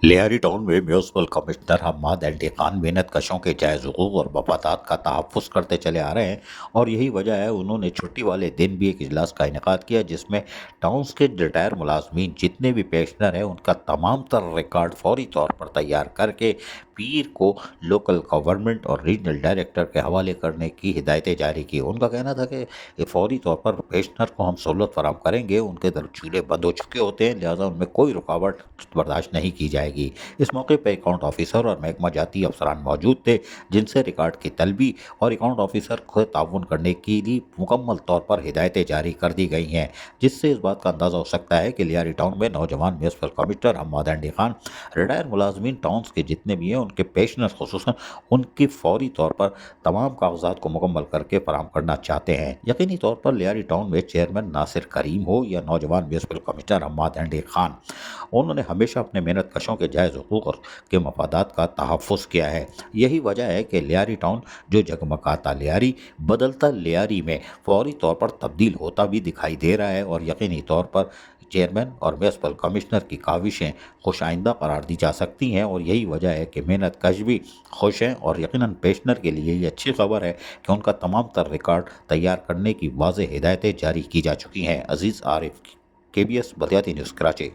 Lyari town में municipal commissioner Hammad L D Khan मेहनत कशों के जायज़ हुकूक और मफादात का तहफ़्फ़ुज़ करते चले आ रहे हैं और यही वजह है उन्होंने छुट्टी वाले दिन भी एक इजलास का इनेकाद किया जिसमें टाउन्स के रिटायर मुलाजमीन जितने भी पेंशनर हैं उनका तमाम तर रिकॉर्ड फौरी तौर पर तैयार करके पीर को लोकल गवर्नमेंट और रीजनल डायरेक्टर के हवाले करने की हिदायतें जारी की। उनका कहना था कि ये फौरी तौर पर पेंशनर को हम सहूलत फराम करेंगे, उनके दर चूल्हे बंद हो चुके होते हैं, लिहाजा उनमें कोई रुकावट बर्दाश्त नहीं की जाएगी। इस मौके पर अकाउंट ऑफिसर और महकमा जाती अफसरान मौजूद थे जिनसे रिकॉर्ड की तलबी और अकाउंट ऑफिसर को ताउन करने की लिए मुकम्मल तौर पर हिदायतें जारी कर दी गई हैं, जिससे इस बात का अंदाज़ा हो सकता है कि लियारी टाउन में नौजवान म्यूनसिपल कमिश्नर हम्माद एंडी खान रिटायर मुलाजमीन टाउन्स के जितने भी हैं उनके पेंशनर खुसूसन उनकी फौरी तौर पर तमाम कागजात को मुकम्मल करके फराम करना चाहते हैं। यकीनी तौर पर लियारी टाउन में चेयरमैन नासिर करीम हो या नौजवान म्यूनसिपल कमिश्नर हम्माद एंडी खान, उन्होंने हमेशा अपने मेहनत कशों के जायज़ हुकूक और के मफादात का तहफ़्फ़ुज़ किया है। यही वजह है कि लियारी टाउन जो जगमगाता लियारी बदलता लियारी में फौरी तौर पर तब्दील होता भी दिखाई दे रहा है और यकीनी तौर पर चेयरमैन और म्यूनसिपल कमिश्नर की काविशें खुश आइंदा करार दी जा सकती हैं और यही वजह है कि मेहनत कश भी खुश हैं और यकीनन पेंशनर के लिए ये अच्छी खबर है कि उनका तमाम तर रिकॉर्ड तैयार करने की वाज़ेह हिदायतें जारी की जा चुकी हैं। अजीज़ आरिफ, KBS बलदियाती न्यूज़, कराची।